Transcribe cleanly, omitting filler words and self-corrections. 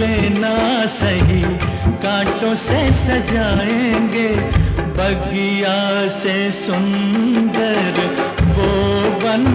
लेना सही, कांटों से सजाएंगे बगिया से सुंदर वो बन